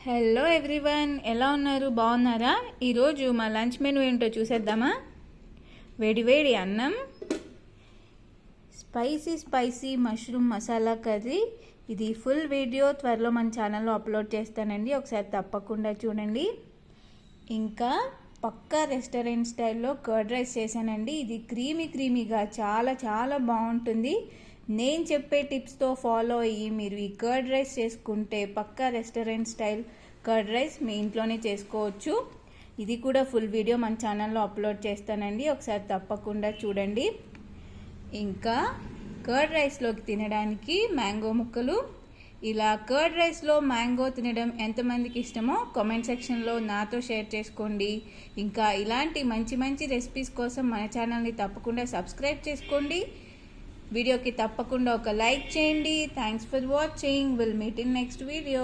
Hello everyone, ఎలా ఉన్నారు? బాగున్నారా? ఈరోజు మా లంచ్ మెనూ ఏంటో చూసేద్దామా? వేడివేడి అన్నం, స్పైసీ మష్రూమ్ మసాలా కర్రీ. ఇది ఫుల్ వీడియో త్వరలో మన ఛానల్లో అప్లోడ్ చేస్తానండి, ఒకసారి తప్పకుండా చూడండి. ఇంకా పక్కా రెస్టారెంట్ స్టైల్లో కర్డ్ రైస్ చేశానండి. ఇది క్రీమీగా చాలా చాలా బాగుంటుంది. నేను చెప్పే టిప్స్తో ఫాలో అయ్యి మీరు ఈ కర్డ్ రైస్ చేసుకుంటే పక్కా రెస్టారెంట్ స్టైల్ కర్డ్ రైస్ మీ ఇంట్లోనే చేసుకోవచ్చు. ఇది కూడా ఫుల్ వీడియో మన ఛానల్లో అప్లోడ్ చేస్తానండి, ఒకసారి తప్పకుండా చూడండి. ఇంకా కర్డ్ రైస్లోకి తినడానికి మ్యాంగో ముక్కలు. ఇలా కర్డ్ రైస్లో మ్యాంగో తినడం ఎంతమందికి ఇష్టమో కామెంట్ సెక్షన్లో నాతో షేర్ చేసుకోండి. ఇంకా ఇలాంటి మంచి రెసిపీస్ కోసం మన ఛానల్ని తప్పకుండా సబ్స్క్రైబ్ చేసుకోండి. వీడియోకి తప్పకుండా ఒక లైక్ చేయండి. Thanks for watching. Will meet in next video.